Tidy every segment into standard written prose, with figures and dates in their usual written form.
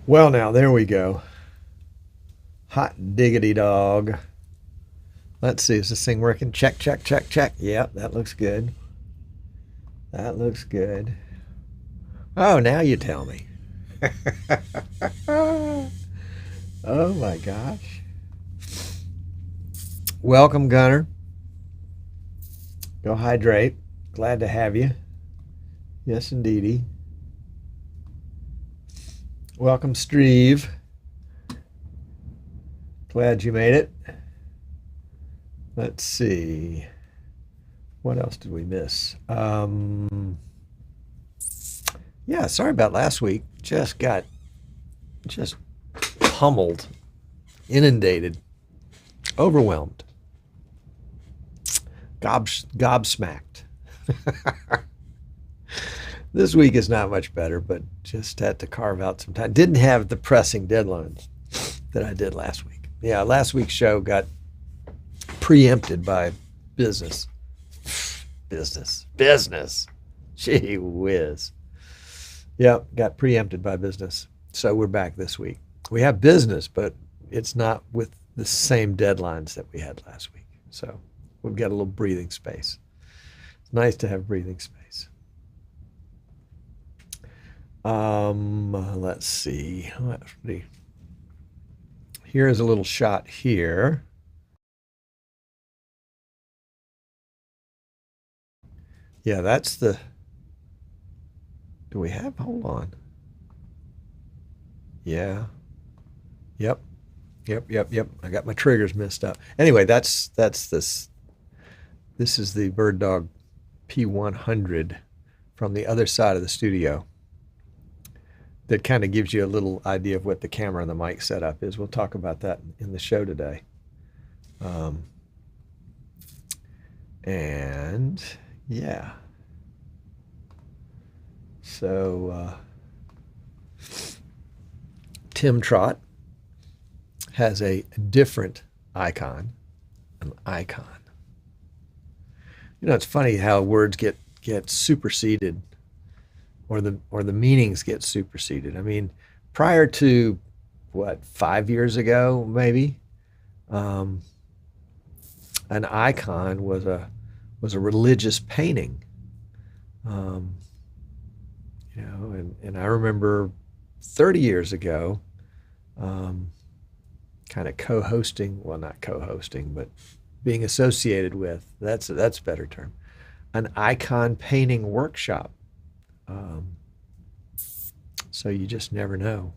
Well, now, there we go. Hot diggity dog. Let's see, is this thing working? Check, check, check, check. Yep, that looks good. That looks good. Oh, now you tell me. Oh my gosh. Welcome, Gunner. Go hydrate. Glad to have you. Yes, indeedy. Welcome, Steve. Glad you made it. Let's see. What else did we miss? Yeah, sorry about last week. Just pummeled, inundated, overwhelmed, gobsmacked. This week is not much better, but just had to carve out some time. Didn't have the pressing deadlines that I did last week. Yeah, last week's show got preempted by business. Business. Gee whiz. Yeah, got preempted by business. So we're back this week. We have business, but it's not with the same deadlines that we had last week. So we've got a little breathing space. It's nice to have breathing space. Let's see. Here's a little shot here. Yeah, that's the. Do we have? Hold on. Yeah. Yep. Yep. I got my triggers messed up. Anyway, that's this. This is the Bird Dog P100 from the other side of the studio. That kind of gives you a little idea of what the camera and the mic setup is. We'll talk about that in the show today. And yeah. So Tim Trott has a different icon, an icon. You know, it's funny how words get superseded, or the meanings get superseded. I mean, prior to what, 5 years ago, maybe, um, an icon was a religious painting. Um, and I remember 30 years ago, kind of co-hosting, well, not co-hosting, but being associated with, that's a better term, an icon painting workshop. Um, so you just never know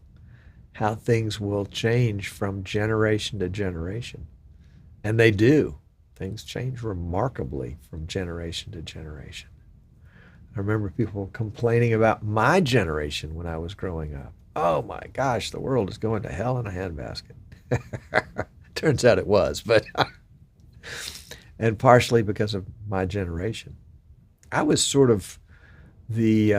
how things will change from generation to generation. And they do. Things change remarkably from generation to generation. I remember people complaining about my generation when I was growing up. Oh my gosh, the world is going to hell in a handbasket. Turns out it was, but and partially because of my generation. I was sort of the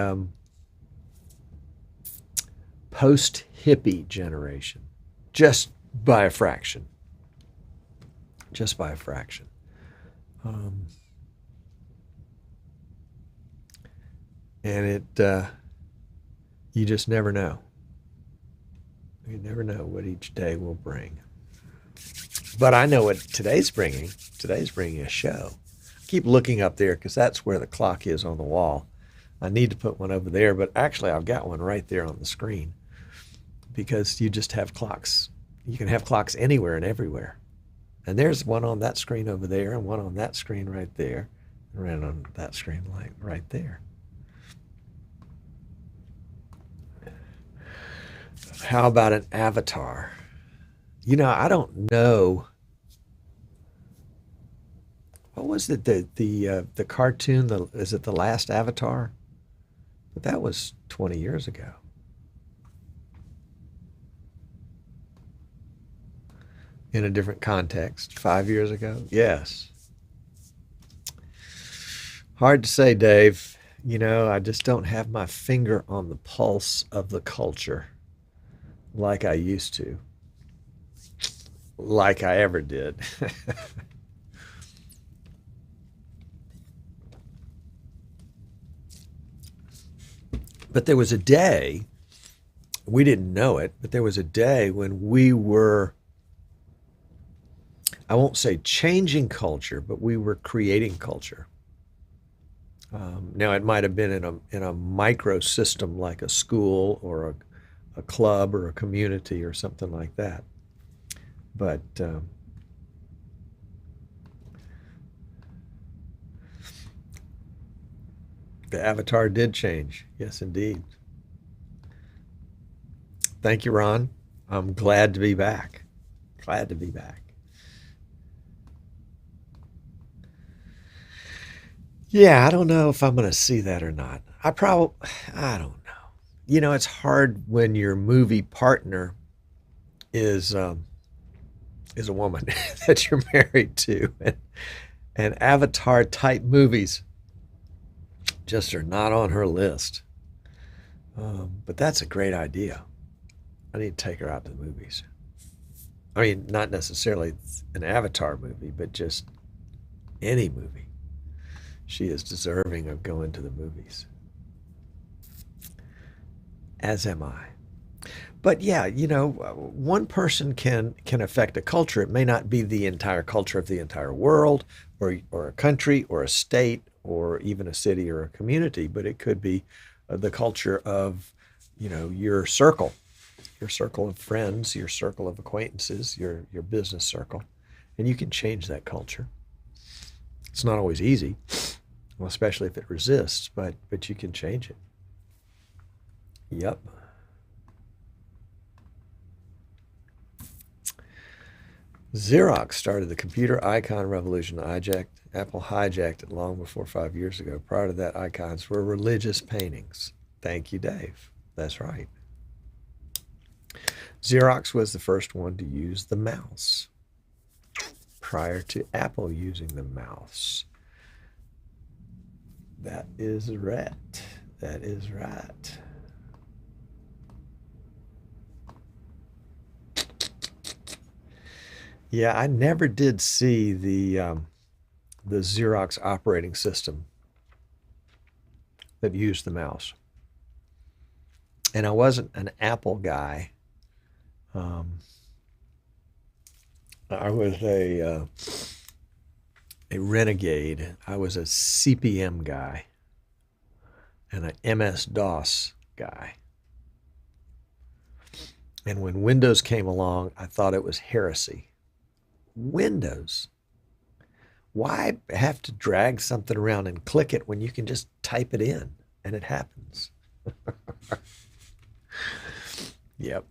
post hippie generation, just by a fraction. Just by a fraction. Um, and you just never know. You never know what each day will bring. But I know what today's bringing. Today's bringing a show. I keep looking up there because that's where the clock is on the wall. I need to put one over there, but actually I've got one right there on the screen because you just have clocks. You can have clocks anywhere and everywhere. And there's one on that screen over there and one on that screen right there, and right on that screen right there. How about an avatar? You know, I don't know. What was it? The cartoon? Is it the last Avatar? But that was 20 years ago. In a different context. 5 years ago? Yes. Hard to say, Dave. You know, I just don't have my finger on the pulse of the culture like I used to, like I ever did. But there was a day we didn't know it, but there was a day when we were, I won't say changing culture, but we were creating culture. Now it might have been in a micro system like a school or a club or a community or something like that. But the avatar did change. Yes, indeed. Thank you, Ron. I'm glad to be back. Glad to be back. Yeah, I don't know if I'm going to see that or not. I don't know. You know, it's hard when your movie partner is is a woman that you're married to, and Avatar type movies just are not on her list. But that's a great idea. I need to take her out to the movies. I mean, not necessarily an Avatar movie, but just any movie. She is deserving of going to the movies. As am I. But yeah, you know, one person can affect a culture. It may not be the entire culture of the entire world, or a country, or a state, or even a city or a community, but it could be the culture of, you know, your circle of friends, your circle of acquaintances, your business circle, and you can change that culture. It's not always easy, well, especially if it resists, but you can change it. Yep. Xerox started the computer icon revolution. Apple hijacked it long before 5 years ago. Prior to that, icons were religious paintings. Thank you, Dave. That's right. Xerox was the first one to use the mouse prior to Apple using the mouse. That is right. That is right. Yeah, I never did see the Xerox operating system that used the mouse. And I wasn't an Apple guy. I was a renegade. I was a CP/M guy and an MS-DOS guy. And when Windows came along, I thought it was heresy. Windows? Why have to drag something around and click it when you can just type it in and it happens? Yep.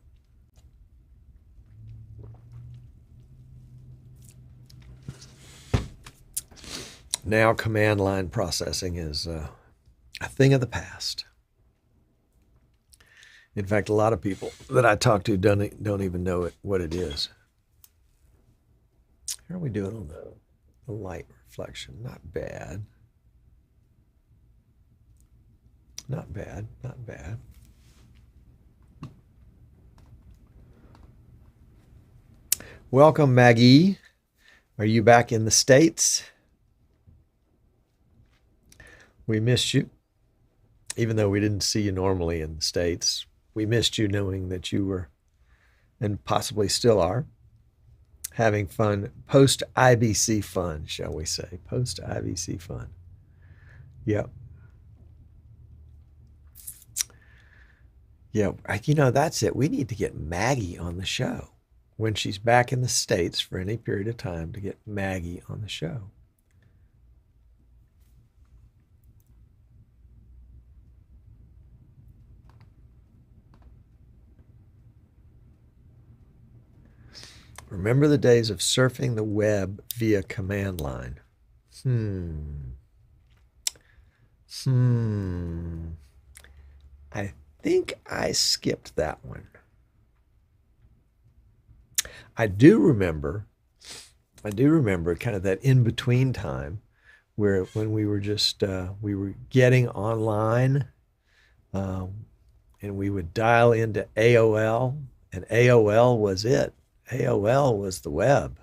Now command line processing is a thing of the past. In fact, a lot of people that I talk to don't even know what it is. How are we doing on the light reflection? Not bad. Not bad. Not bad. Welcome, Maggie. Are you back in the States? We missed you, even though we didn't see you normally in the States. We missed you knowing that you were, and possibly still are, having fun, post-IBC fun, shall we say. Post-IBC fun. Yep. Yeah, you know, that's it. We need to get Maggie on the show when she's back in the States for any period of time, to get Maggie on the show. Remember the days of surfing the web via command line. I think I skipped that one. I do remember kind of that in-between time where when we were just, we were getting online, and we would dial into AOL, and AOL was it. AOL was the web.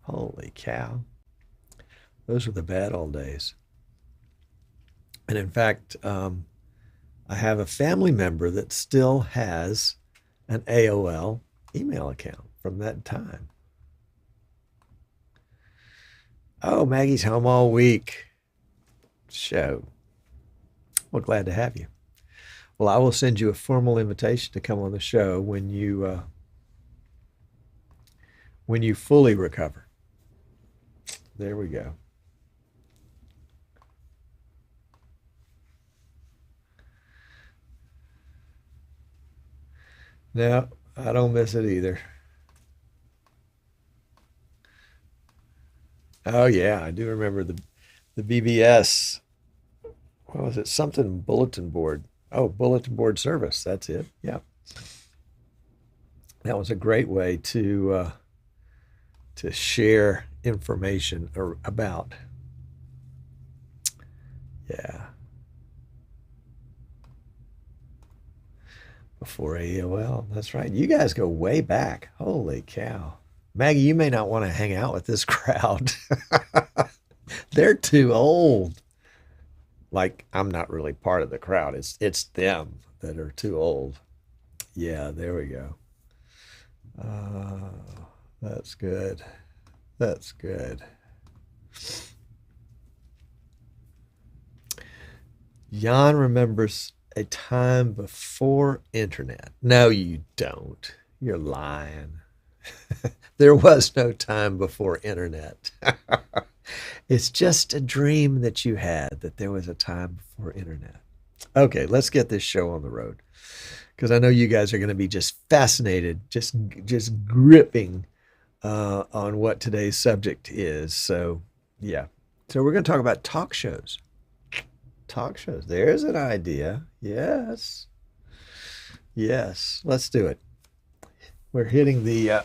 Holy cow. Those were the bad old days. And in fact, I have a family member that still has an AOL email account from that time. Oh, Maggie's home all week. Show. Well, glad to have you. Well, I will send you a formal invitation to come on the show when you fully recover. There we go. No, I don't miss it either. Oh yeah, I do remember the BBS. What was it? Something bulletin board. Oh, bulletin board service. That's it. Yeah, that was a great way to share information about. Yeah, before AOL. That's right. You guys go way back. Holy cow. Maggie, you may not want to hang out with this crowd. They're too old. Like I'm not really part of the crowd. It's them that are too old. Yeah, there we go. Uh, that's good. That's good. Jan remembers a time before internet. No, you don't. You're lying. There was no time before internet. It's just a dream that you had that there was a time before internet. Okay, let's get this show on the road because I know you guys are going to be just fascinated, just gripping on what today's subject is. So, yeah. So we're going to talk about talk shows. Talk shows. There's an idea. Yes. Yes. Let's do it. We're hitting the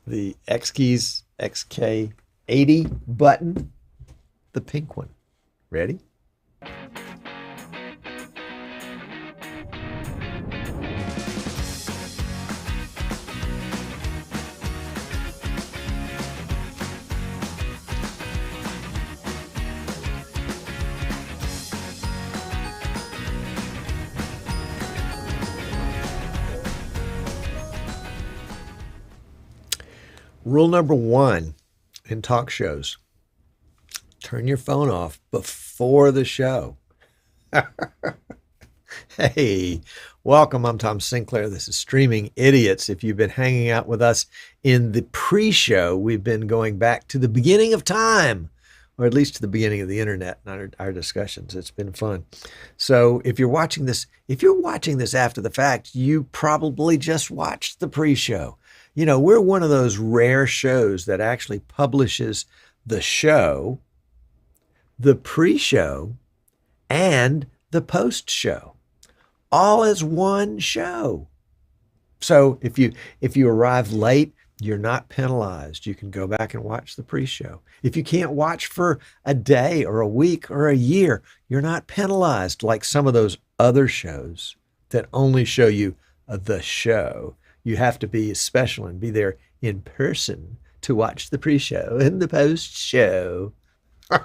the X keys, XK80 button, the pink one. Ready? Rule number one in talk shows, turn your phone off before the show. Hey, welcome. I'm Tom Sinclair. This is Streaming Idiots. If you've been hanging out with us in the pre-show, we've been going back to the beginning of time, or at least to the beginning of the internet and our discussions. It's been fun. So if you're watching this after the fact, you probably just watched the pre-show. You know, we're one of those rare shows that actually publishes the show, the pre-show, and the post-show, all as one show. So if you arrive late, you're not penalized. You can go back and watch the pre-show. If you can't watch for a day or a week or a year, you're not penalized like some of those other shows that only show you the show. You have to be special and be there in person to watch the pre-show and the post-show. I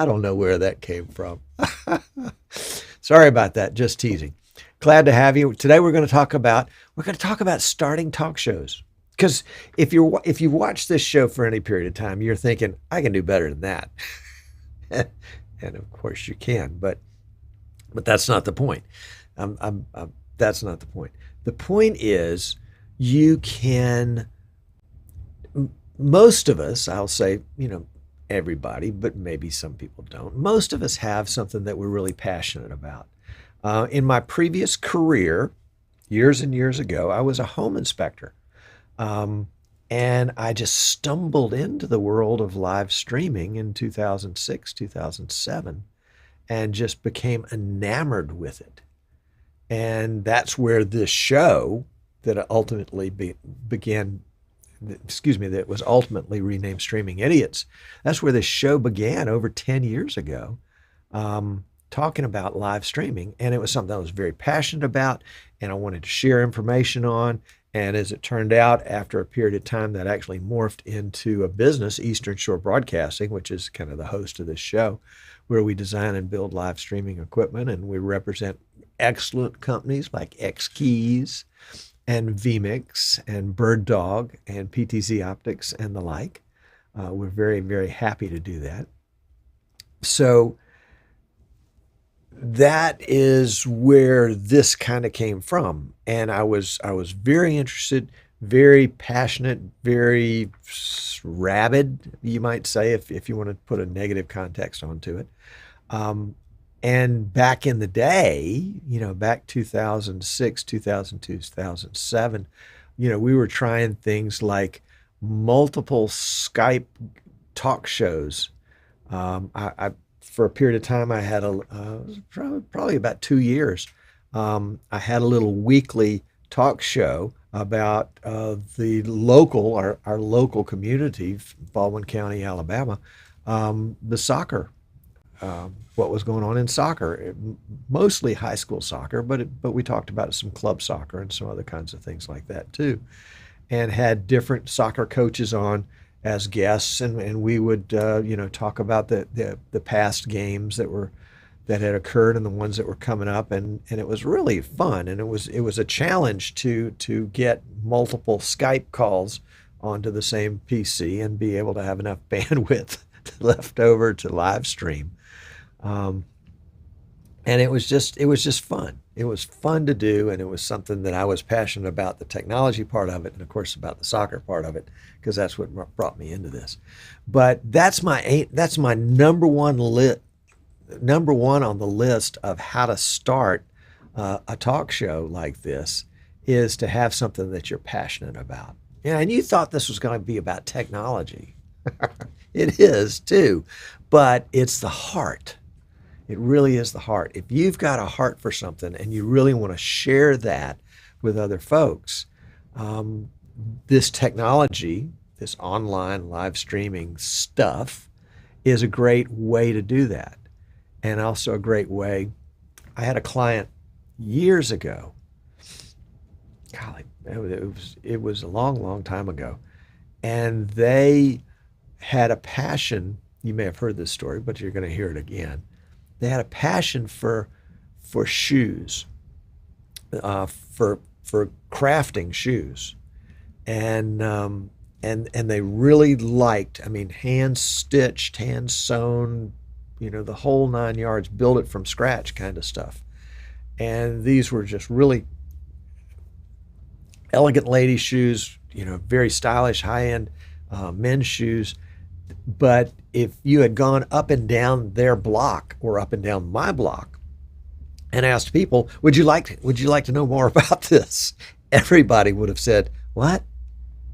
don't know where that came from. Sorry about that. Just teasing. Glad to have you. Today we're going to talk about starting talk shows. Because if you've watched this show for any period of time, you're thinking, I can do better than that. And of course you can, but that's not the point. That's not the point. The point is most of us, I'll say, everybody, but maybe some people don't. Most of us have something that we're really passionate about. In my previous career, years and years ago, I was a home inspector. And I just stumbled into the world of live streaming in 2006, 2007, and just became enamored with it. And that's where this show that ultimately that was ultimately renamed Streaming Idiots. That's where this show began over 10 years ago, talking about live streaming. And it was something I was very passionate about and I wanted to share information on. And as it turned out, after a period of time, that actually morphed into a business, Eastern Shore Broadcasting, which is kind of the host of this show, where we design and build live streaming equipment, and we represent excellent companies like X Keys and vMix and Bird Dog and PTZ Optics and the like. We're very, very happy to do that. So that is where this kind of came from. And I was very interested, very passionate, very rabid, you might say, if you want to put a negative context onto it. And back in the day, back 2006, 2002, 2007, we were trying things like multiple Skype talk shows. For a period of time, I had probably about 2 years. I had a little weekly talk show about the local, our local community, Baldwin County, Alabama, the soccer. What was going on in soccer, mostly high school soccer, but we talked about some club soccer and some other kinds of things like that too, and had different soccer coaches on as guests, and we would talk about the past games that had occurred and the ones that were coming up, and it was really fun, and it was a challenge to get multiple Skype calls onto the same PC and be able to have enough bandwidth left over to live stream. And it was just fun. It was fun to do, and it was something that I was passionate about, the technology part of it, and of course about the soccer part of it, because that's what brought me into this. But that's my number one on the list of how to start a talk show like this, is to have something that you're passionate about. And you thought this was going to be about technology. It is too, but it's the heart. It really is the heart. If you've got a heart for something and you really want to share that with other folks, this technology, this online live streaming stuff, is a great way to do that. And also a great way. I had a client years ago. Golly, it was a long time ago. And they had a passion. You may have heard this story, but you're going to hear it again. They had a passion for shoes, for crafting shoes, and they really liked. Hand stitched, hand sewn, the whole 9 yards, build it from scratch kind of stuff. And these were just really elegant ladies' shoes, very stylish, high-end men's shoes. But if you had gone up and down their block or up and down my block and asked people, would you like to know more about this? Everybody would have said, what?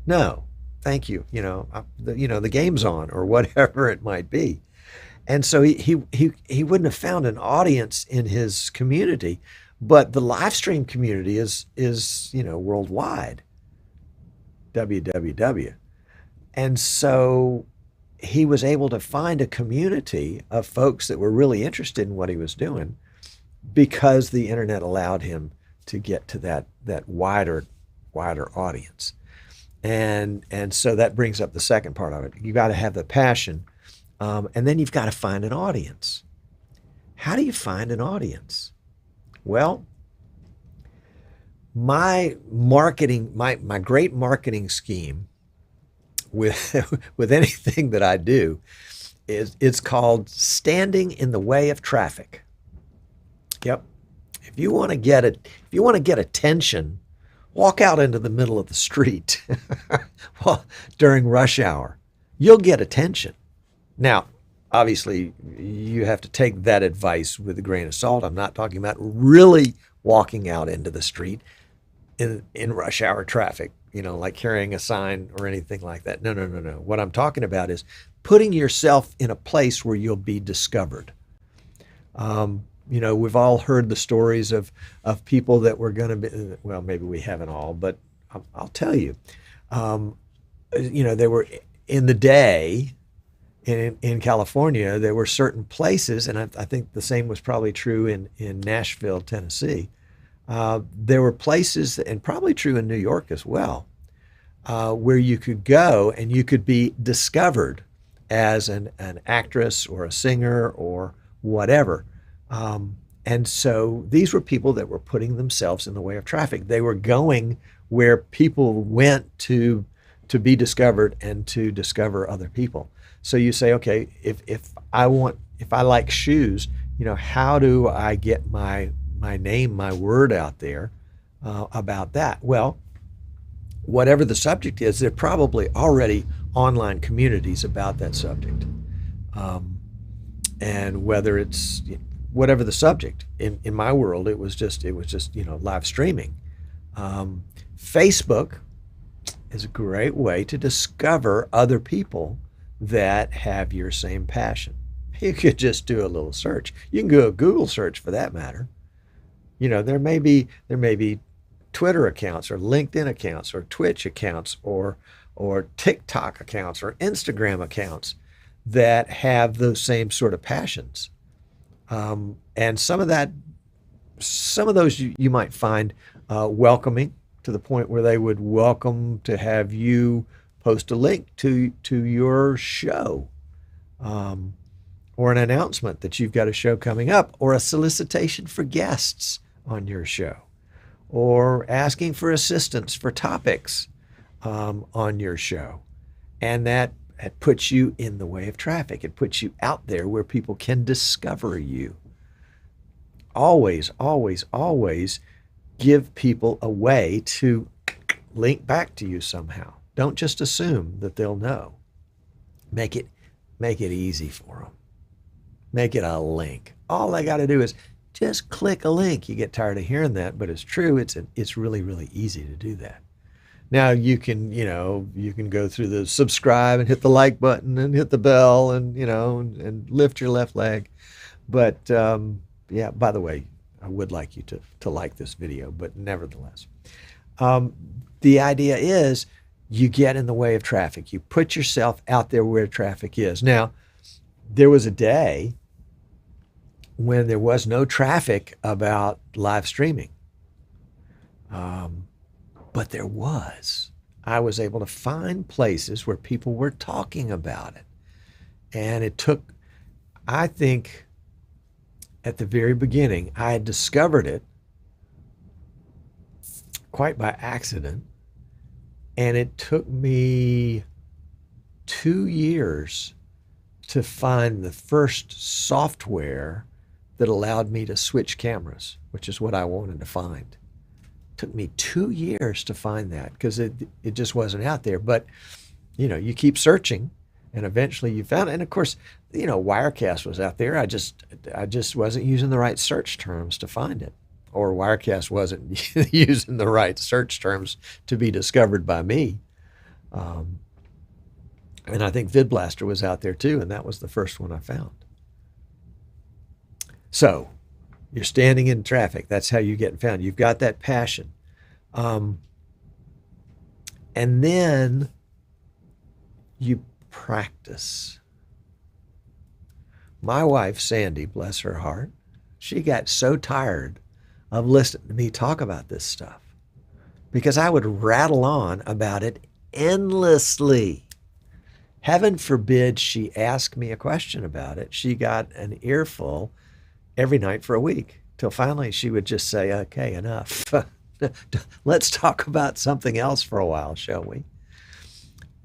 No, thank you. The game's on, or whatever it might be. And so he wouldn't have found an audience in his community, but the live stream community is worldwide. www. And so he was able to find a community of folks that were really interested in what he was doing, because the internet allowed him to get to that wider audience. And so that brings up the second part of it. You got to have the passion, and then you've got to find an audience. How do you find an audience? Well, my great marketing scheme with anything that I do it's called standing in the way of traffic. Yep. If you want to get attention, walk out into the middle of the street during rush hour. You'll get attention. Now, obviously, you have to take that advice with a grain of salt. I'm not talking about really walking out into the street in rush hour traffic, like carrying a sign or anything like that. No. What I'm talking about is putting yourself in a place where you'll be discovered. We've all heard the stories of people that were going to be, well, maybe we haven't all, but I'll tell you, they were in the day in California, there were certain places, and I think the same was probably true in Nashville, Tennessee. There were places, and probably true in New York as well, where you could go and you could be discovered as an actress or a singer or whatever. And so these were people that were putting themselves in the way of traffic. They were going where people went to be discovered and to discover other people. So you say, okay, if I like shoes, how do I get my name, my word out there about that? Well, whatever the subject is, there are probably already online communities about that subject. And whether it's whatever the subject, in my world, it was just live streaming. Facebook is a great way to discover other people that have your same passion. You could just do a little search. You can do a Google search for that matter. There may be Twitter accounts or LinkedIn accounts or Twitch accounts or TikTok accounts or Instagram accounts that have those same sort of passions. And some of those you might find welcoming, to the point where they would welcome to have you post a link to your show, or an announcement that you've got a show coming up, or a solicitation for guests on your show, or asking for assistance for topics on your show. And that puts you in the way of traffic. It puts you out there where people can discover you. Always, always, always give people a way to link back to you somehow. Don't just assume that they'll know. Make it easy for them. Make it a link. All they got to do is just click a link. You get tired of hearing that, but it's true. It's really, really easy to do that. Now you can go through the subscribe and hit the like button and hit the bell and lift your left leg. But yeah, by the way, I would like you to like this video, but nevertheless, the idea is you get in the way of traffic. You put yourself out there where traffic is. Now, there was a day when there was no traffic about live streaming. But there was. I was able to find places where people were talking about it. And it took, I think, at the very beginning, I had discovered it quite by accident. And it took me 2 years to find the first software that allowed me to switch cameras, which is what I wanted to find. It took me 2 years to find that because it just wasn't out there. But, you keep searching and eventually you found it. And of course, Wirecast was out there. I just wasn't using the right search terms to find it. Or Wirecast wasn't using the right search terms to be discovered by me. And I think VidBlaster was out there too, and that was the first one I found. So you're standing in traffic. That's how you get found. You've got that passion. And then you practice. My wife, Sandy, bless her heart, she got so tired of listening to me talk about this stuff because I would rattle on about it endlessly. Heaven forbid she asked me a question about it. She got an earful every night for a week till finally she would just say, okay, enough. Let's talk about something else for a while, shall we?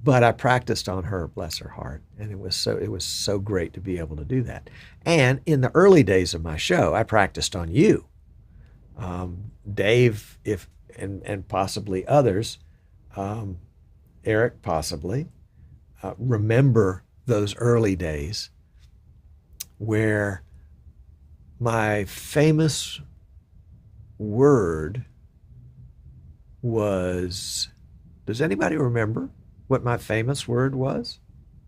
But I practiced on her, bless her heart, and it was so great to be able to do that. And in the early days of my show, I practiced on you. Dave, and possibly others, Eric possibly, remember those early days where my famous word was, does anybody remember what my famous word was?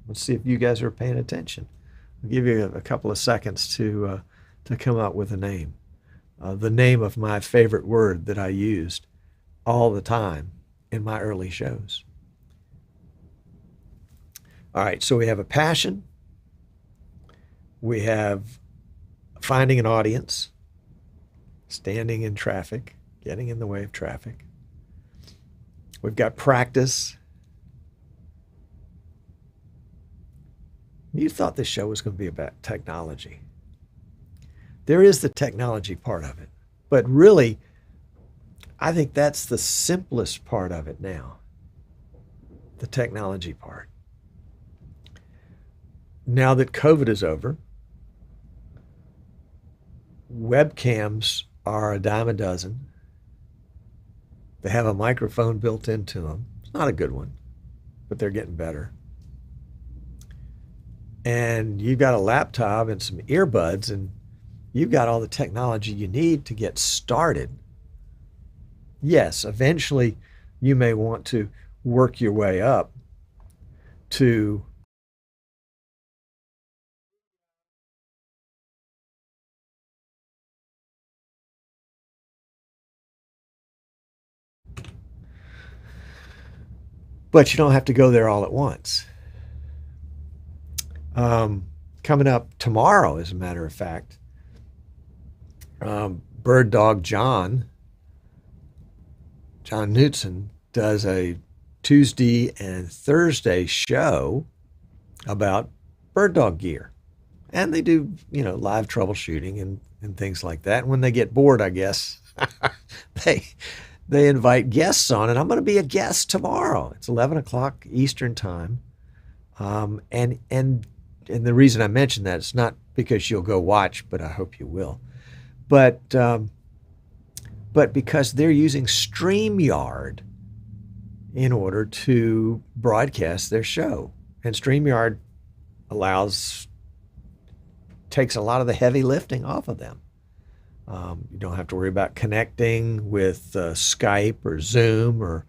Let's see if you guys are paying attention. I'll give you a couple of seconds to come up with a name. The name of my favorite word that I used all the time in my early shows. All right, so we have a passion. We have finding an audience, standing in traffic, getting in the way of traffic. We've got practice. You thought this show was going to be about technology. There is the technology part of it. But really, I think that's the simplest part of it now, the technology part. Now that COVID is over, webcams are a dime a dozen. They have a microphone built into them. It's not a good one, but they're getting better. And you've got a laptop and some earbuds, and you've got all the technology you need to get started. Yes, eventually you may want to work your way up to but you don't have to go there all at once. Coming up tomorrow, as a matter of fact, Bird Dog John Knutson does a Tuesday and Thursday show about bird dog gear. And they do, live troubleshooting and things like that. And when they get bored, I guess, they invite guests on, and I'm going to be a guest tomorrow. It's 11 o'clock Eastern time. And the reason I mention that is not because you'll go watch, but I hope you will. But because they're using StreamYard in order to broadcast their show. And StreamYard takes a lot of the heavy lifting off of them. You don't have to worry about connecting with Skype or Zoom or,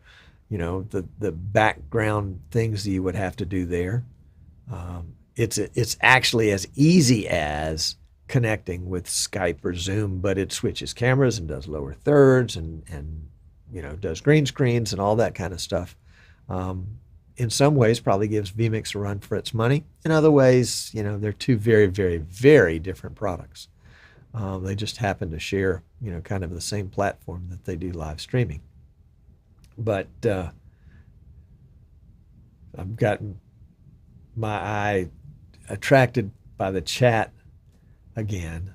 the background things that you would have to do there. It's actually as easy as connecting with Skype or Zoom, but it switches cameras and does lower thirds and does green screens and all that kind of stuff. In some ways, probably gives vMix a run for its money. In other ways, they're two very, very, very different products. They just happen to share, kind of the same platform that they do live streaming. But I've gotten my eye attracted by the chat again.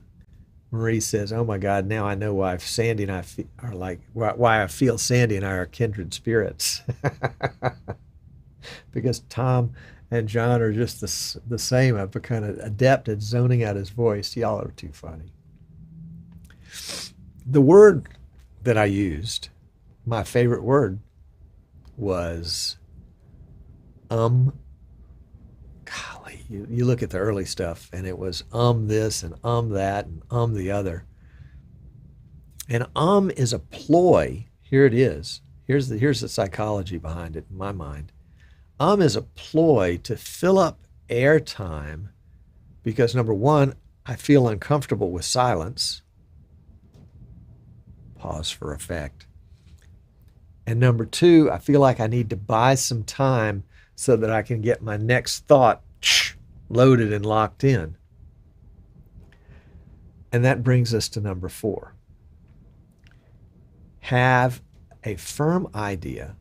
Marie says, "Oh my God, now I know why Sandy and I are like, why I feel Sandy and I are kindred spirits." Because Tom and John are just the same. I've become adept at zoning out his voice. Y'all are too funny. The word that I used, my favorite word, was golly, you look at the early stuff and it was this and that and the other. And is a ploy. Here it is. Here's the psychology behind it in my mind. Is a ploy to fill up airtime because, number one, I feel uncomfortable with silence. Pause for effect. And number two, I feel like I need to buy some time so that I can get my next thought loaded and locked in. And that brings us to number 4. Have a firm idea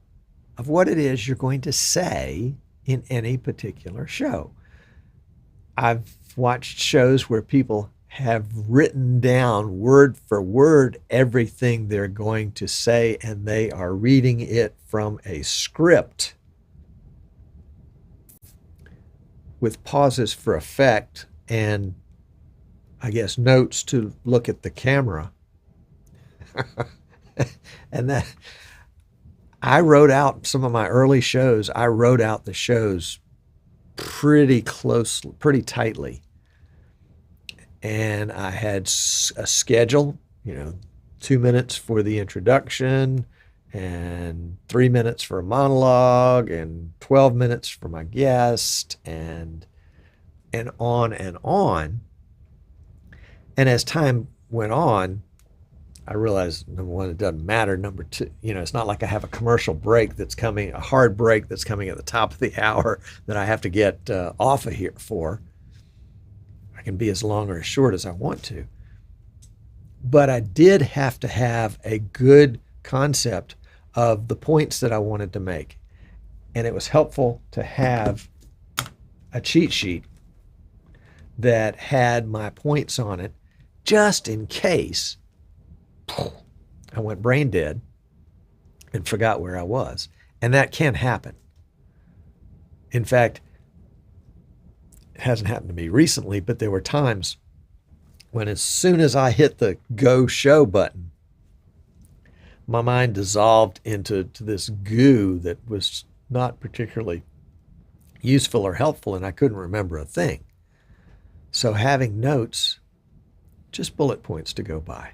of what it is you're going to say in any particular show. I've watched shows where people have written down word for word everything they're going to say, and they are reading it from a script with pauses for effect and, I guess, notes to look at the camera. And that I wrote out some of my early shows. I wrote out the shows pretty closely, pretty tightly. And I had a schedule, 2 minutes for the introduction and 3 minutes for a monologue and 12 minutes for my guest and on and on. And as time went on, I realized, number one, it doesn't matter. Number two, it's not like I have a commercial break that's coming, a hard break that's coming at the top of the hour that I have to get off of here for. I can be as long or as short as I want to. But I did have to have a good concept of the points that I wanted to make. And it was helpful to have a cheat sheet that had my points on it just in case I went brain dead and forgot where I was. And that can happen. In fact, it hasn't happened to me recently, but there were times when as soon as I hit the go show button, my mind dissolved into this goo that was not particularly useful or helpful, and I couldn't remember a thing. So having notes, just bullet points to go by,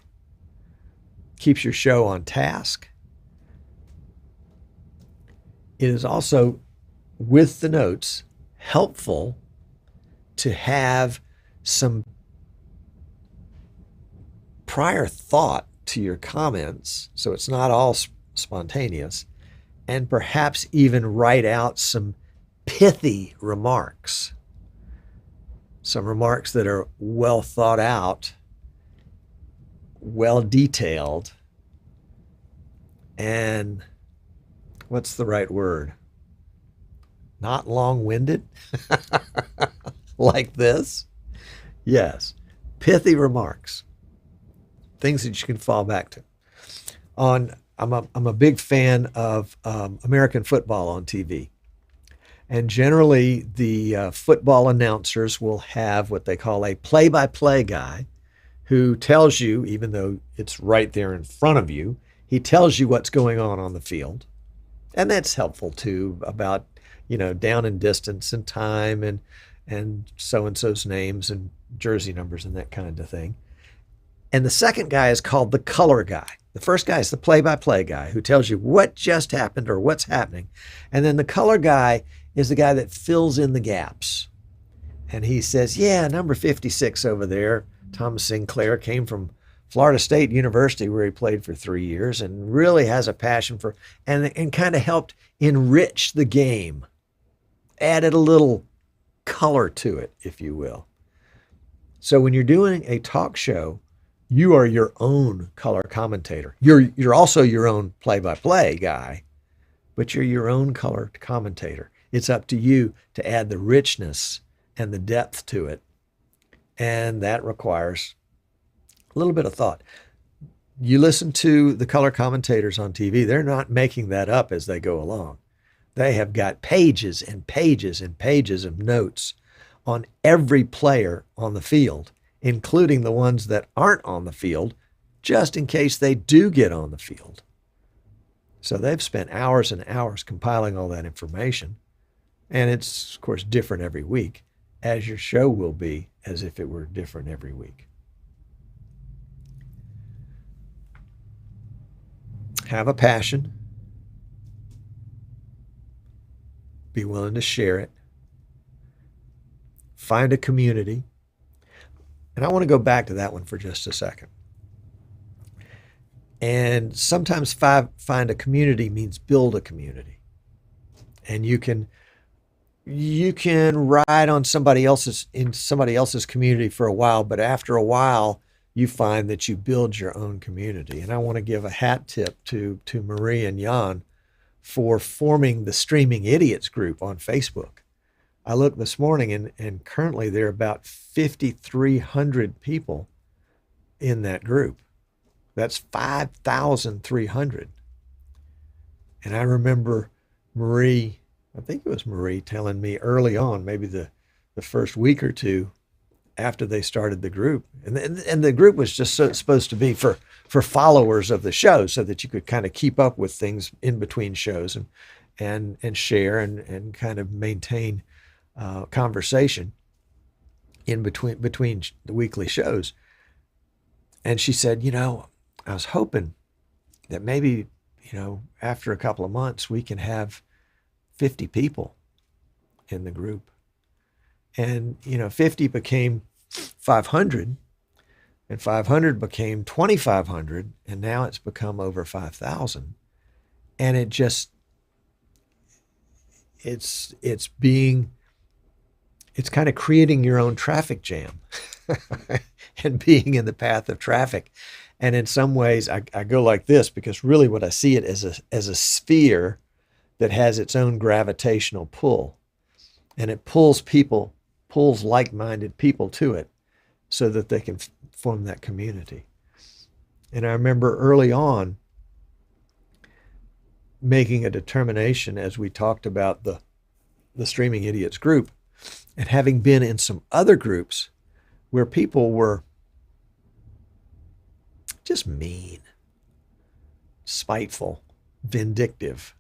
keeps your show on task. It is also, with the notes, helpful to have some prior thought to your comments, so it's not all spontaneous, and perhaps even write out some pithy remarks, some remarks that are well thought out, well detailed, and what's the right word? Not long-winded? Like this? Yes. Pithy remarks. Things that you can fall back to. I'm a big fan of American football on TV. And generally, the football announcers will have what they call a play-by-play guy who tells you, even though it's right there in front of you, he tells you what's going on the field. And that's helpful too, about, down and distance and time and so-and-so's names and jersey numbers and that kind of thing. And the second guy is called the color guy. The first guy is the play-by-play guy who tells you what just happened or what's happening. And then the color guy is the guy that fills in the gaps. And he says, yeah, number 56 over there, Tom Sinclair, came from Florida State University where he played for 3 years and really has a passion for, and kind of helped enrich the game, added a little color to it, if you will. So when you're doing a talk show, you are your own color commentator. You're also your own play-by-play guy, but you're your own color commentator. It's up to you to add the richness and the depth to it. And that requires a little bit of thought. You listen to the color commentators on TV, they're not making that up as they go along. They have got pages and pages and pages of notes on every player on the field, including the ones that aren't on the field, just in case they do get on the field. So they've spent hours and hours compiling all that information. And it's, of course, different every week, as your show will be, as if it were different every week. Have a passion. Be willing to share it. Find a community. And I want to go back to that one for just a second. And sometimes find a community means build a community. And you can ride on somebody else's community for a while, but after a while, you find that you build your own community. And I want to give a hat tip to Marie and Jan for forming the Streaming Idiots group on Facebook. I looked this morning and currently there are about 5,300 people in that group. That's 5,300. And I remember Marie, I think it was Marie, telling me early on, maybe the first week or two after they started the group. And the group was just supposed to be for followers of the show so that you could kind of keep up with things in between shows and share and kind of maintain conversation in between the weekly shows. And she said, I was hoping that maybe, after a couple of months, we can have 50 people in the group. And, 50 became 500, and 500 became 2,500, and now it's become over 5,000. And it's kind of creating your own traffic jam and being in the path of traffic. And in some ways, I go like this because really what I see it as a sphere that has its own gravitational pull. And it pulls like-minded people to it. so that they can form that community. And I remember early on making a determination, as we talked about the Streaming Idiots group, and having been in some other groups where people were just mean, spiteful, vindictive.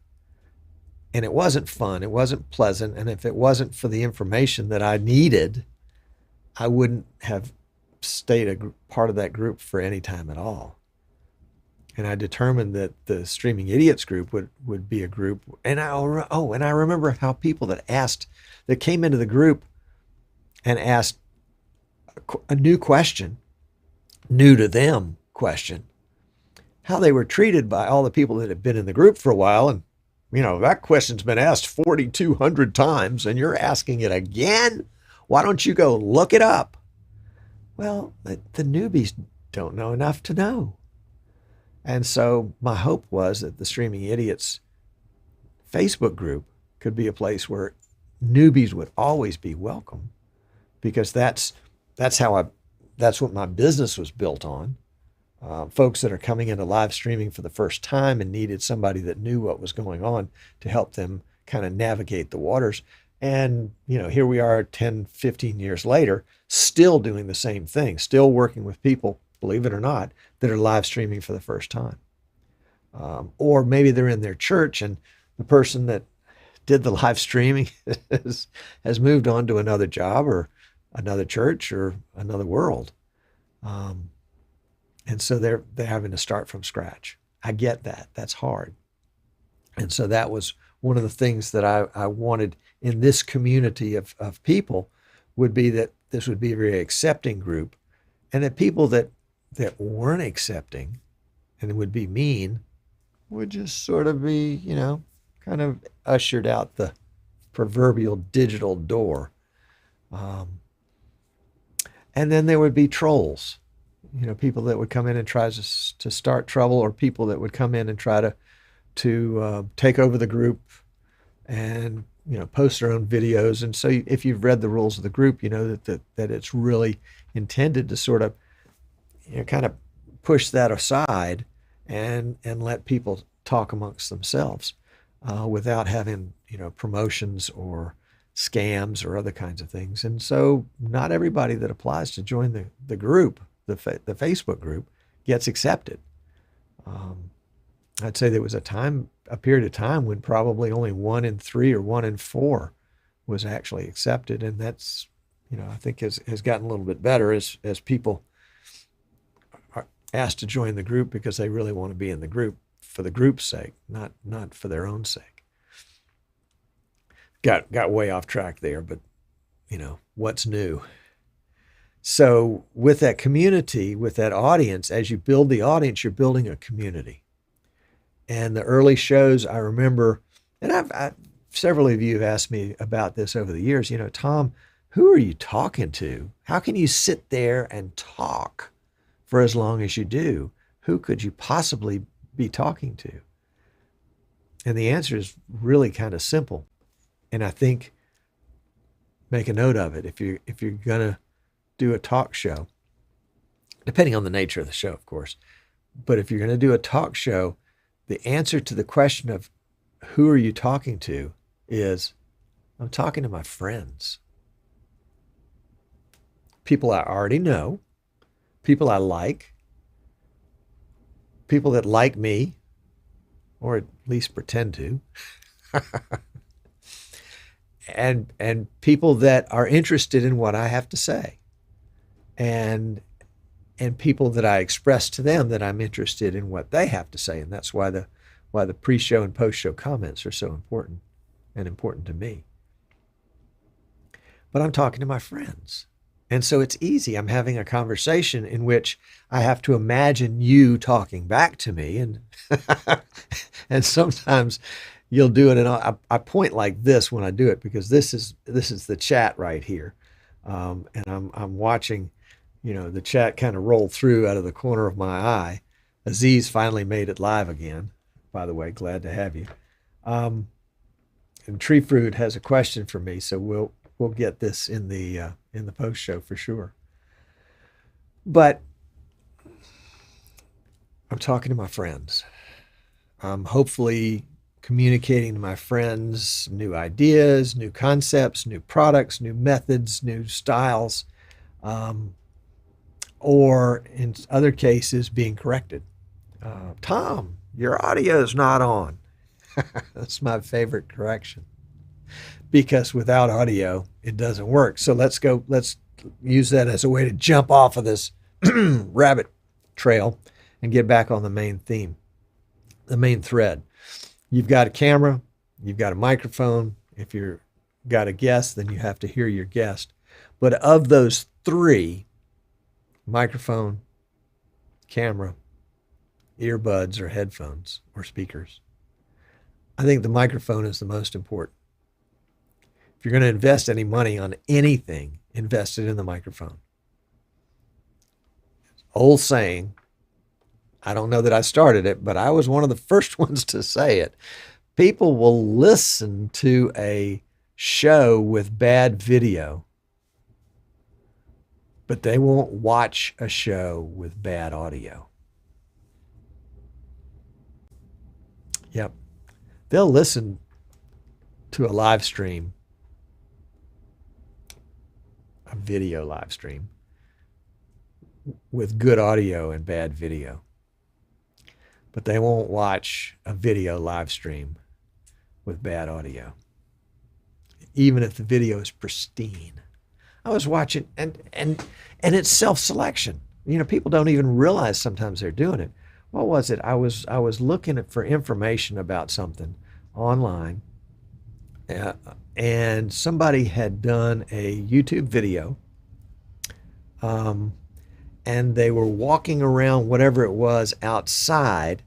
And it wasn't fun. It wasn't pleasant. And if it wasn't for the information that I needed, I wouldn't have stayed a part of that group for any time at all. And I determined that the Streaming Idiots group would be a group. And I remember how people that came into the group and asked a new question, new to them question, how they were treated by all the people that had been in the group for a while. And, that question's been asked 4,200 times and you're asking it again? Why don't you go look it up? Well, the newbies don't know enough to know. And so my hope was that the Streaming Idiots Facebook group could be a place where newbies would always be welcome, because that's what my business was built on. Folks that are coming into live streaming for the first time and needed somebody that knew what was going on to help them kind of navigate the waters. And, here we are 10, 15 years later, still doing the same thing, still working with people, believe it or not, that are live streaming for the first time. Or maybe they're in their church and the person that did the live streaming has moved on to another job or another church or another world. And so they're having to start from scratch. I get that. That's hard. And so that was one of the things that I wanted in this community of people, would be that this would be a very accepting group, and that people that weren't accepting and would be mean would just sort of be, kind of ushered out the proverbial digital door. And then there would be trolls, people that would come in and try to start trouble, or people that would come in and try to take over the group and, post their own videos. And so if you've read the rules of the group, you know that it's really intended to sort of, kind of push that aside and let people talk amongst themselves without having, promotions or scams or other kinds of things. And so not everybody that applies to join the group, the Facebook group, gets accepted. I'd say there was a period of time when probably only 1 in 3 or 1 in 4 was actually accepted. And that's, I think has gotten a little bit better as people are asked to join the group because they really want to be in the group for the group's sake, not for their own sake. Got way off track there, but what's new? So with that community, with that audience, as you build the audience, you're building a community. And the early shows, I remember, and several of you have asked me about this over the years, Tom, who are you talking to? How can you sit there and talk for as long as you do? Who could you possibly be talking to? And the answer is really kind of simple. And I think, make a note of it. If you're going to do a talk show, depending on the nature of the show, of course, but if you're going to do a talk show, the answer to the question of who are you talking to is, I'm talking to my friends. People I already know, people I like, people that like me, or at least pretend to, and people that are interested in what I have to say, and people that I express to them that I'm interested in what they have to say. And that's why the pre-show and post-show comments are so important to me. But I'm talking to my friends. And so it's easy. I'm having a conversation in which I have to imagine you talking back to me. And and sometimes you'll do it. And I point like this when I do it, because this is the chat right here. And I'm watching, the chat kind of roll through out of the corner of my eye. Aziz finally made it live again, by the way. Glad to have you. And Tree Fruit has a question for me, so we'll get this in the post show for sure. But I'm talking to my friends. I'm hopefully communicating to my friends new ideas, new concepts, new products, new methods, new styles, or in other cases, being corrected. Tom, your audio is not on. That's my favorite correction, because without audio, it doesn't work. So let's use that as a way to jump off of this rabbit trail and get back on the main theme, the main thread. You've got a camera, you've got a microphone. If you've got a guest, then you have to hear your guest. But of those three, microphone, camera, earbuds or headphones or speakers, I think the microphone is the most important. If you're going to invest any money on anything, invest it in the microphone. Old saying, I don't know that I started it, but I was one of the first ones to say it. People will listen to a show with bad video, but they won't watch a show with bad audio. Yep. They'll listen to a live stream, a video live stream, with good audio and bad video. But they won't watch a video live stream with bad audio, even if the video is pristine. I was watching, and it's self-selection. You know, people don't even realize sometimes they're doing it. What was it? I was looking for information about something online, and somebody had done a YouTube video, and they were walking around whatever it was outside,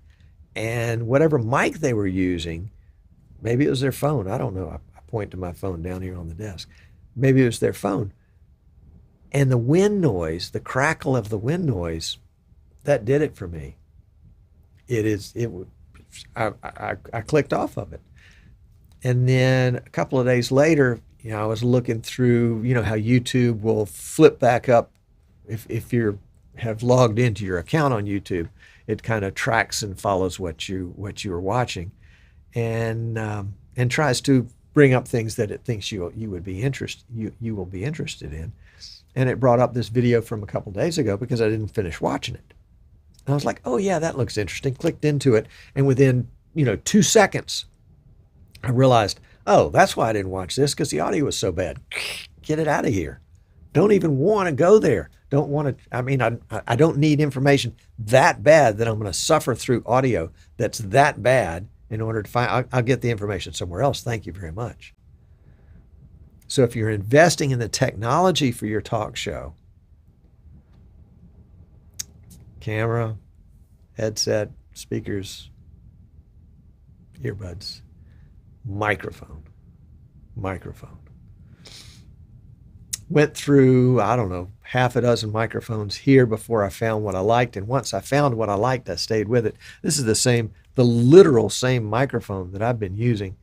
and whatever mic they were using, maybe it was their phone. I don't know. I point to my phone down here on the desk. Maybe it was their phone. And the wind noise, the crackle of the wind noise, that did it for me. I clicked off of it. And then a couple of days later, you know, I was looking through, you know, how YouTube will flip back up if you have logged into your account on YouTube. It kind of tracks and follows what you were watching, and tries to bring up things that it thinks you will be interested in. And it brought up this video from a couple days ago because I didn't finish watching it. And I was like, oh yeah, that looks interesting. Clicked into it, and within 2 seconds, I realized, oh, that's why I didn't watch this, because the audio was so bad. Get it out of here. Don't even want to go there. Don't want to. I mean, I don't need information that bad that I'm going to suffer through audio that's that bad in order to find. I'll get the information somewhere else. Thank you very much. So if you're investing in the technology for your talk show, camera, headset, speakers, earbuds, microphone. Went through, I don't know, half a dozen microphones here before I found what I liked. And once I found what I liked, I stayed with it. This is the literal same microphone that I've been using,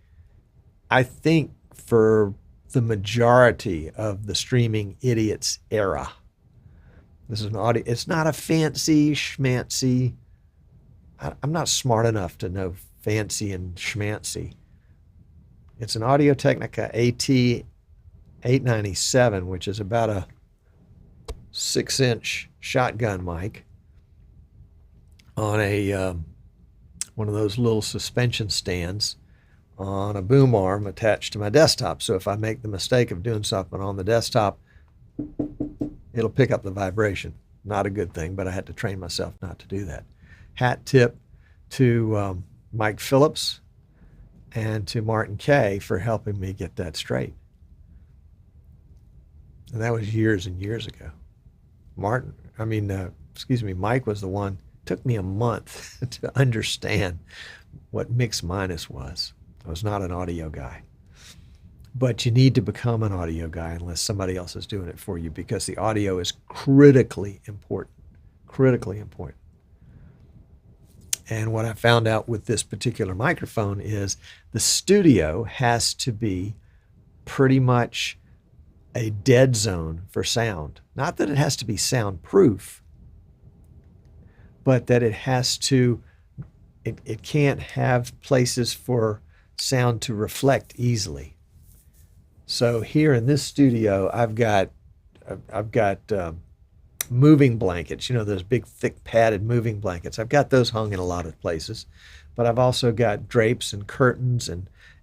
I think, for the majority of the streaming idiots era. This is an audio. It's not a fancy schmancy. I'm not smart enough to know fancy and schmancy. It's an Audio-Technica AT897, which is about a 6-inch shotgun mic on a one of those little suspension stands on a boom arm attached to my desktop. So if I make the mistake of doing something on the desktop, it'll pick up the vibration. Not a good thing, but I had to train myself not to do that. Hat tip to Mike Phillips and to Martin Kay for helping me get that straight. And that was years and years ago. Mike was the one. Took me a month to understand what mix minus was. I was not an audio guy. But you need to become an audio guy unless somebody else is doing it for you, because the audio is critically important. Critically important. And what I found out with this particular microphone is the studio has to be pretty much a dead zone for sound. Not that it has to be soundproof, but that it has to, it can't have places for sound to reflect easily. So here in this studio, I've got moving blankets, you know, those big, thick, padded moving blankets. I've got those hung in a lot of places, but I've also got drapes and curtains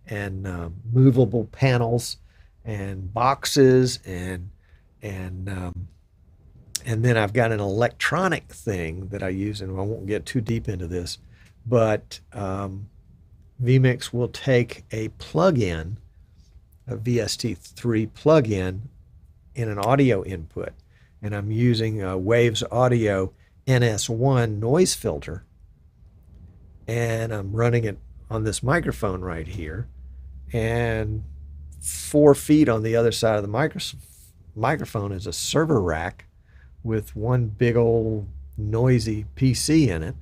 and movable panels and boxes and then I've got an electronic thing that I use, and I won't get too deep into this, but vMix will take a plug-in, a VST3 plug-in in an audio input. And I'm using a Waves Audio NS1 noise filter. And I'm running it on this microphone right here. And 4 feet on the other side of the microphone is a server rack with one big old noisy PC in it.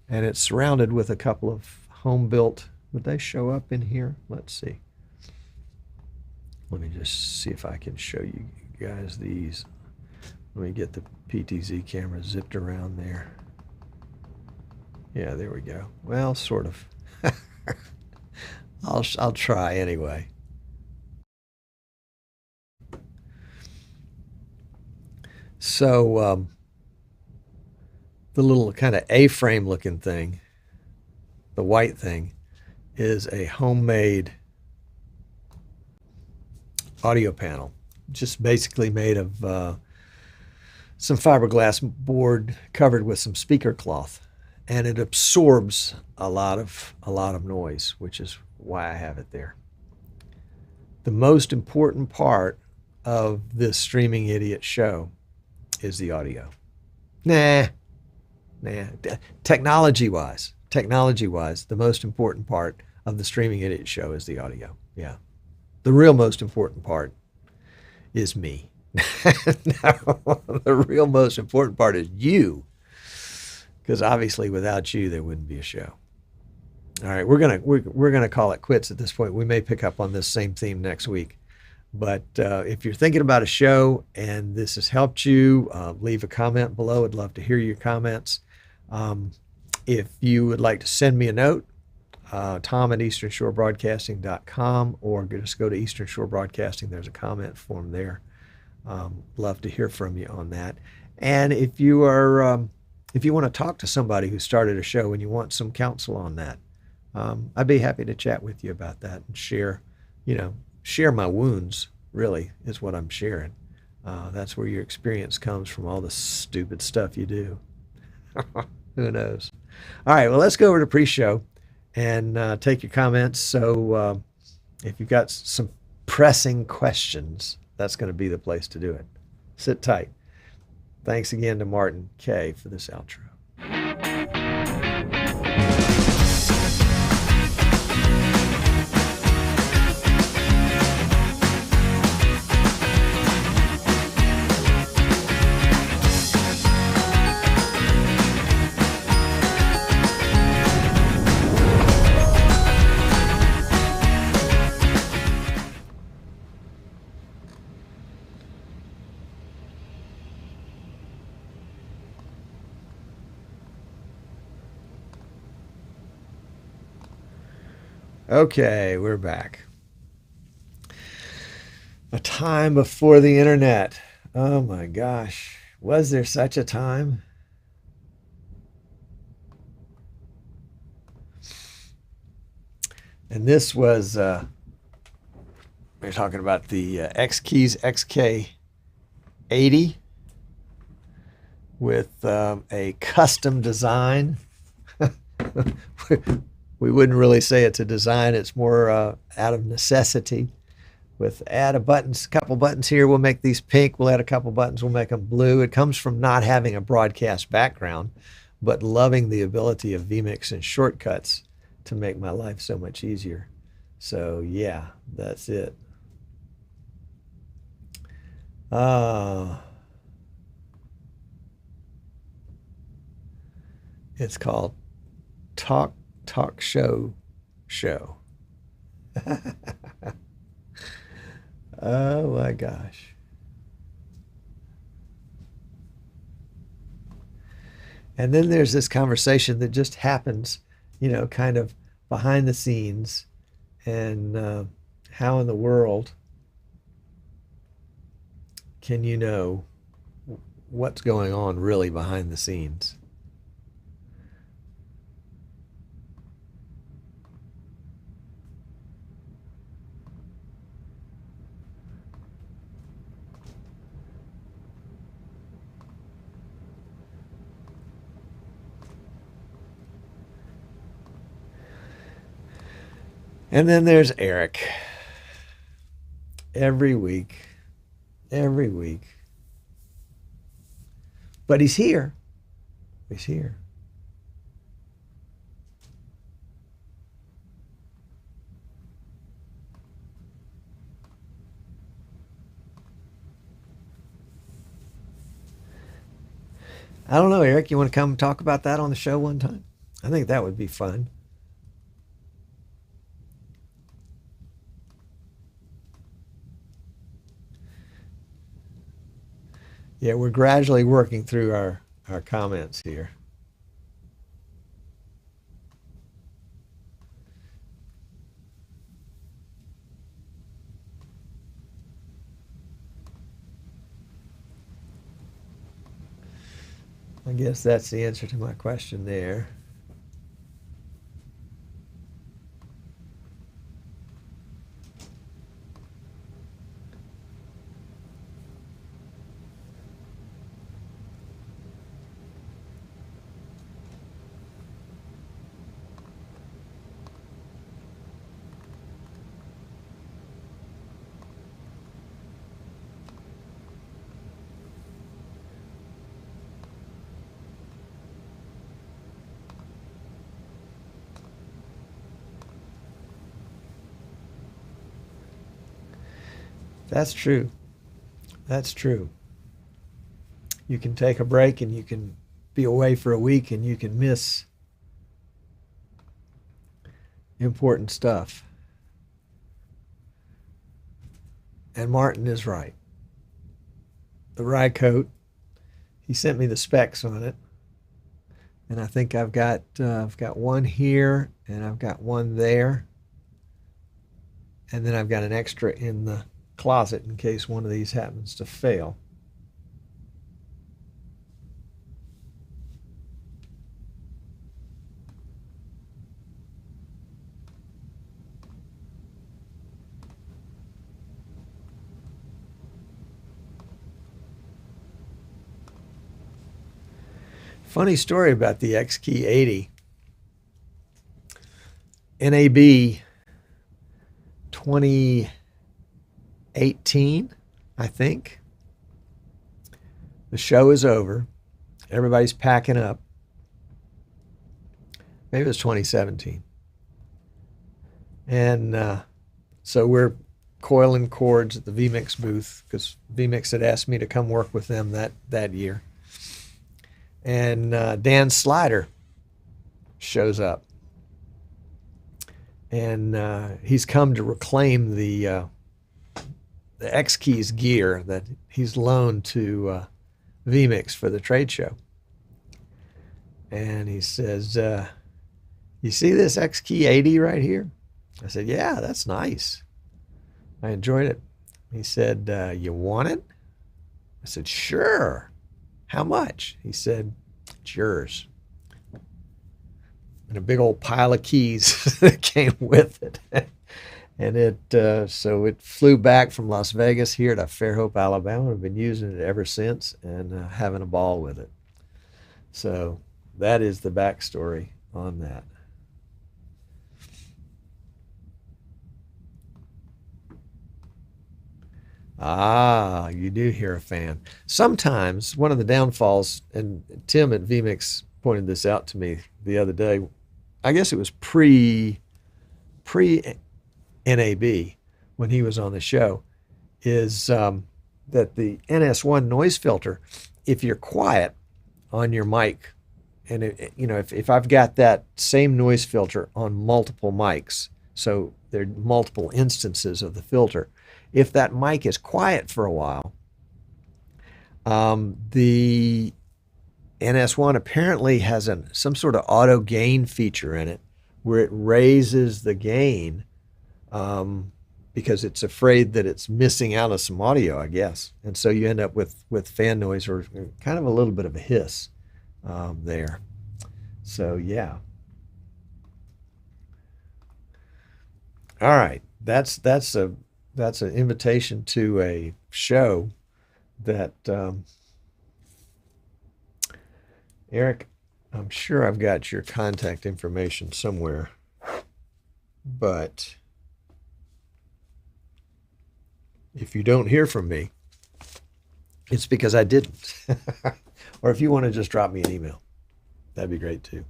And it's surrounded with a couple of home-built, would they show up in here? Let's see. Let me just see if I can show you guys these. Let me get the PTZ camera zipped around there. Yeah, there we go. Well, sort of. I'll try anyway. So the little kind of A-frame looking thing, the white thing, is a homemade audio panel, just basically made of some fiberglass board covered with some speaker cloth, and it absorbs a lot of noise, which is why I have it there. The most important part of this Streaming Idiot show is the audio. Nah. Technology-wise, the most important part of the Streaming Idiot show is the audio. Yeah. The real most important part is me. No, the real most important part is you, because obviously without you there wouldn't be a show. All right, we're gonna call it quits at this point. We may pick up on this same theme next week, but if you're thinking about a show and this has helped you, leave a comment below. I'd love to hear your comments. If you would like to send me a note, Tom at easternshorebroadcasting.com, or just go to Eastern Shore Broadcasting. There's a comment form there. Love to hear from you on that. And if you want to talk to somebody who started a show and you want some counsel on that, I'd be happy to chat with you about that and share my wounds, really, is what I'm sharing. That's where your experience comes from, all the stupid stuff you do. Who knows? All right, well, let's go over to pre-show and take your comments. So if you've got some pressing questions, that's going to be the place to do it. Sit tight. Thanks again to Martin K. for this outro. Okay, we're back. A time before the internet. Oh my gosh. Was there such a time? And this was, we're talking about the X-Keys XK80 with a custom design. We wouldn't really say it's a design. It's more out of necessity. With add a couple buttons here, we'll make these pink. We'll add a couple buttons, we'll make them blue. It comes from not having a broadcast background, but loving the ability of vMix and shortcuts to make my life so much easier. So yeah, that's it. It's called Talk Show. Oh my gosh. And then there's this conversation that just happens, kind of behind the scenes. And how in the world can you know what's going on really behind the scenes? And then there's Eric. Every week, every week. But he's here. He's here. I don't know, Eric. You want to come talk about that on the show one time? I think that would be fun. Yeah, we're gradually working through our comments here. I guess that's the answer to my question there. That's true. That's true. You can take a break and you can be away for a week and you can miss important stuff. And Martin is right. The rye coat, he sent me the specs on it. And I think I've got one here and I've got one there. And then I've got an extra in the closet in case one of these happens to fail. Funny story about the X Key 80. NAB 2018, I think. The show is over. Everybody's packing up. Maybe it was 2017. And so we're coiling cords at the vMix booth because vMix had asked me to come work with them that year. And Dan Slider shows up. And he's come to reclaim the X Keys gear that he's loaned to vMix for the trade show. And he says, you see this X Key 80 right here? I said, yeah, that's nice. I enjoyed it. He said, you want it? I said, sure. How much? He said, it's yours. And a big old pile of keys that came with it. And so it flew back from Las Vegas here to Fairhope, Alabama. I've been using it ever since and having a ball with it. So that is the backstory on that. Ah, you do hear a fan. Sometimes one of the downfalls, and Tim at vMix pointed this out to me the other day, I guess it was pre NAB when he was on the show, is that the NS1 noise filter, if you're quiet on your mic, and if I've got that same noise filter on multiple mics, so there are multiple instances of the filter, if that mic is quiet for a while, the NS1 apparently has some sort of auto gain feature in it where it raises the gain because it's afraid that it's missing out on some audio, I guess. And so you end up with fan noise or kind of a little bit of a hiss there. So, yeah. All right. That's an invitation to a show that Eric, I'm sure I've got your contact information somewhere, but if you don't hear from me, it's because I didn't. Or if you want to just drop me an email, that'd be great too.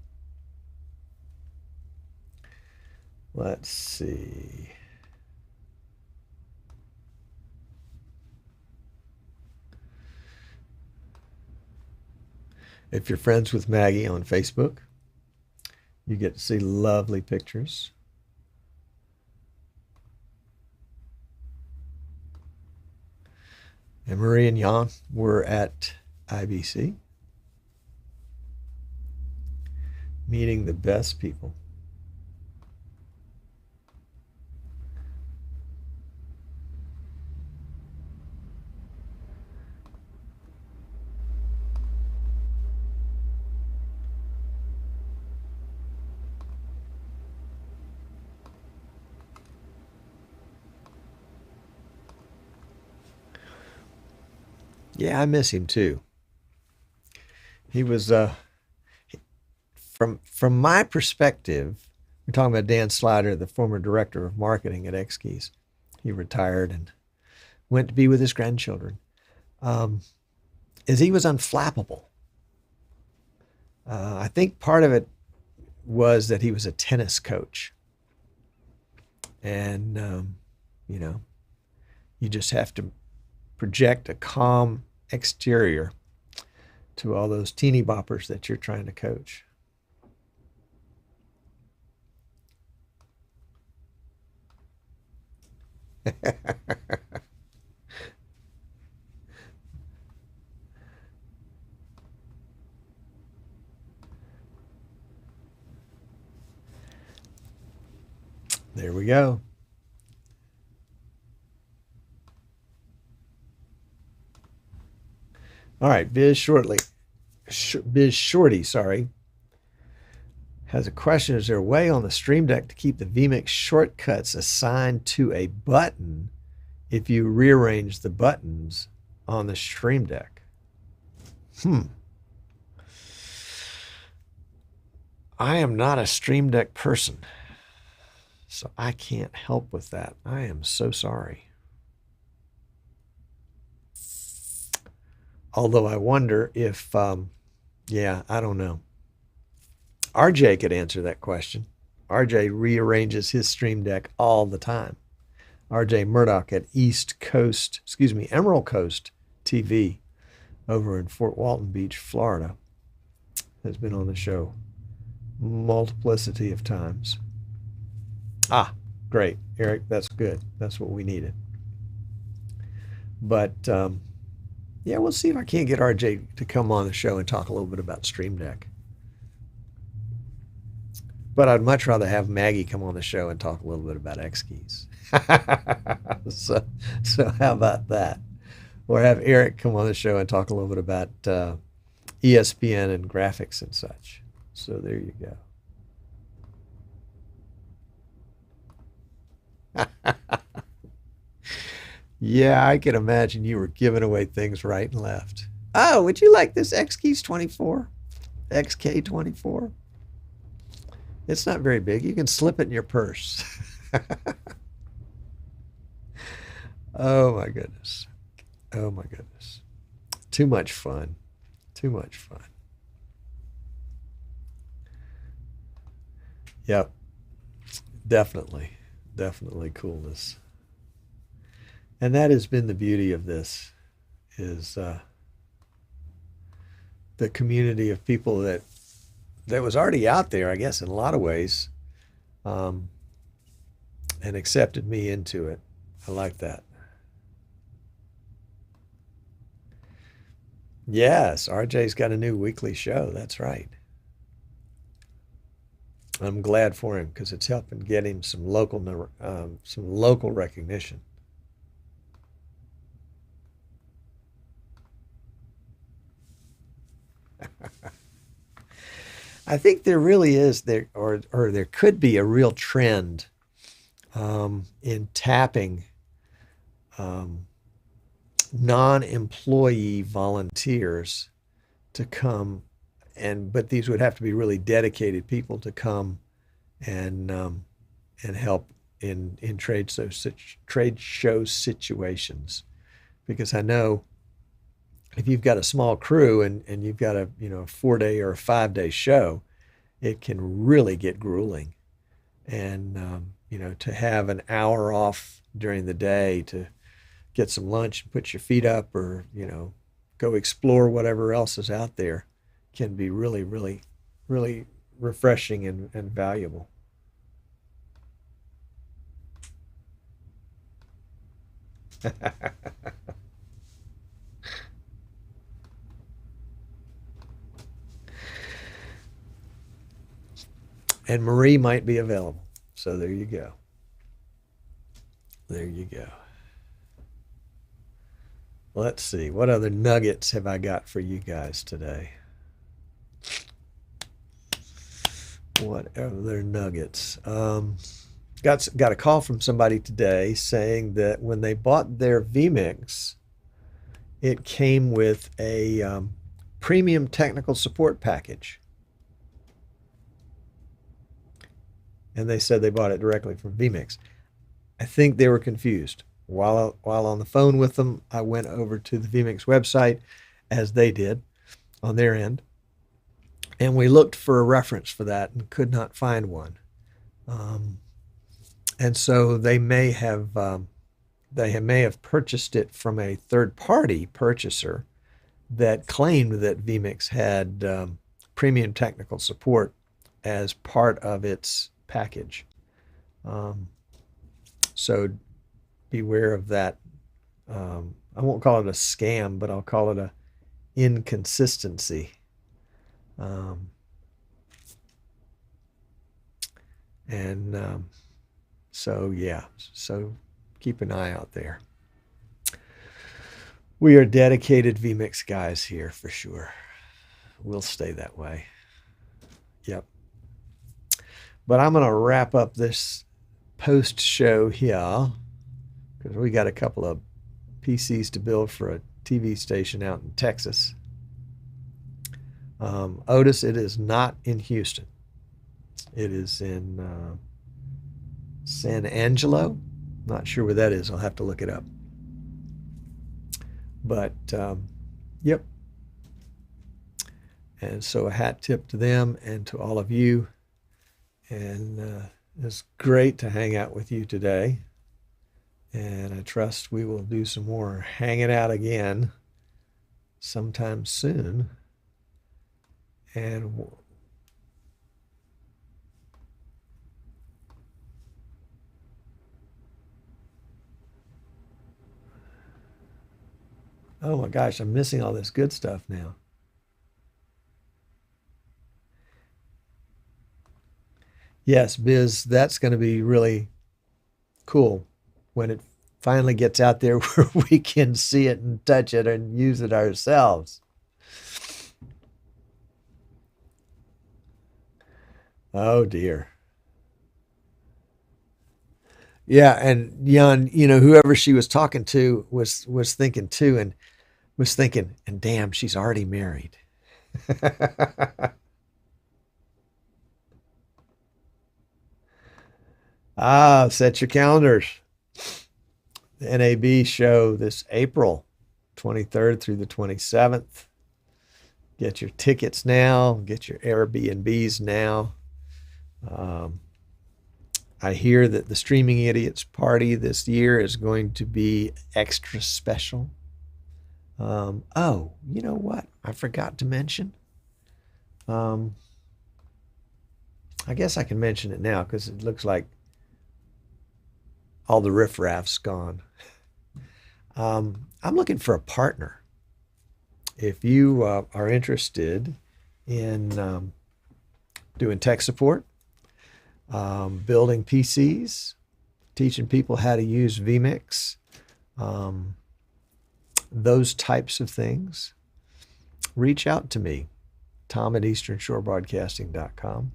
Let's see. If you're friends with Maggie on Facebook, you get to see lovely pictures. And Marie and Jan were at IBC, meeting the best people. Yeah, I miss him too. He was from my perspective, we're talking about Dan Slider, the former director of marketing at X Keys. He retired and went to be with his grandchildren. Is he was unflappable. I think part of it was that he was a tennis coach. And, you know, you just have to project a calm exterior to all those teeny boppers that you're trying to coach. There we go. All right, Biz Shorty, sorry, has a question. Is there a way on the Stream Deck to keep the vMix shortcuts assigned to a button if you rearrange the buttons on the Stream Deck? I am not a Stream Deck person, so I can't help with that. I am so sorry. Although I wonder if, yeah, I don't know. RJ could answer that question. RJ rearranges his Stream Deck all the time. RJ Murdoch at Emerald Coast TV over in Fort Walton Beach, Florida, has been on the show multiplicity of times. Ah, great, Eric, that's good. That's what we needed. But yeah, we'll see if I can't get RJ to come on the show and talk a little bit about Stream Deck. But I'd much rather have Maggie come on the show and talk a little bit about X Keys. so how about that? Or have Eric come on the show and talk a little bit about ESPN and graphics and such. So there you go. Yeah, I can imagine you were giving away things right and left. Oh, would you like this X Keys 24? XK24? It's not very big. You can slip it in your purse. Oh my goodness. Oh my goodness. Too much fun. Too much fun. Yep. Definitely. Definitely coolness. And that has been the beauty of this, is the community of people that was already out there, I guess, in a lot of ways, and accepted me into it. I like that. Yes, RJ's got a new weekly show. That's right. I'm glad for him because it's helping get him some local recognition. I think there really is there, or there could be a real trend in tapping um, non-employee volunteers to come, but these would have to be really dedicated people to come and help in trade show situations, because I know if you've got a small crew and you've got a 4 day or a 5 day show, it can really get grueling. And to have an hour off during the day to get some lunch and put your feet up, or go explore whatever else is out there, can be really, really, really refreshing and valuable. And Marie might be available. So there you go. There you go. Let's see. What other nuggets have I got for you guys today? What other nuggets? Got a call from somebody today saying that when they bought their vMix, it came with a premium technical support package. And they said they bought it directly from vMix. I think they were confused. While on the phone with them, I went over to the vMix website, as they did on their end, and we looked for a reference for that and could not find one. And so they may have purchased it from a third-party purchaser that claimed that vMix had premium technical support as part of its package. So beware of that. I won't call it a scam, but I'll call it a inconsistency. So yeah, so keep an eye out there. We are dedicated vMix guys here for sure. We'll stay that way. Yep. But I'm going to wrap up this post show here because we got a couple of PCs to build for a TV station out in Texas. Otis, it is not in Houston. It is in San Angelo. Not sure where that is. I'll have to look it up. But yep. And so a hat tip to them and to all of you. And it's great to hang out with you today. And I trust we will do some more hanging out again sometime soon. And oh my gosh, I'm missing all this good stuff now. Yes, Biz, that's going to be really cool when it finally gets out there where we can see it and touch it and use it ourselves. Oh dear. Yeah, and Jan, whoever she was talking to was thinking too, and was thinking, and damn, she's already married. Set your calendars. The NAB show this April 23rd through the 27th. Get your tickets now. Get your Airbnbs now. I hear that the Streaming Idiots party this year is going to be extra special. You know what? I forgot to mention. I guess I can mention it now because it looks like all the riffraff's gone. I'm looking for a partner. if you are interested in doing tech support, building PCs, teaching people how to use vMix, those types of things, reach out to me, Tom at easternshorebroadcasting.com.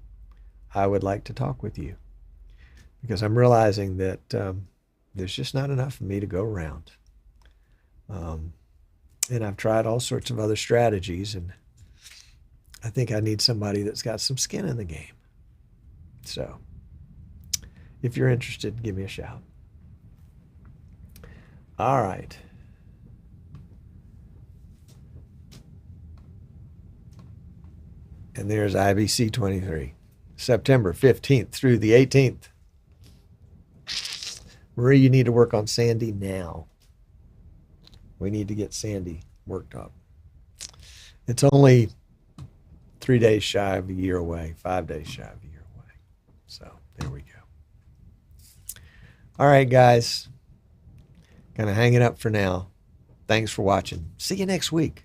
I would like to talk with you because I'm realizing that there's just not enough for me to go around. And I've tried all sorts of other strategies, and I think I need somebody that's got some skin in the game. So if you're interested, give me a shout. All right. And there's IBC 23, September 15th through the 18th. Marie, you need to work on Sandy now. We need to get Sandy worked up. It's only 3 days shy of a year away, 5 days shy of a year away. So there we go. All right, guys. Kind of hanging up for now. Thanks for watching. See you next week.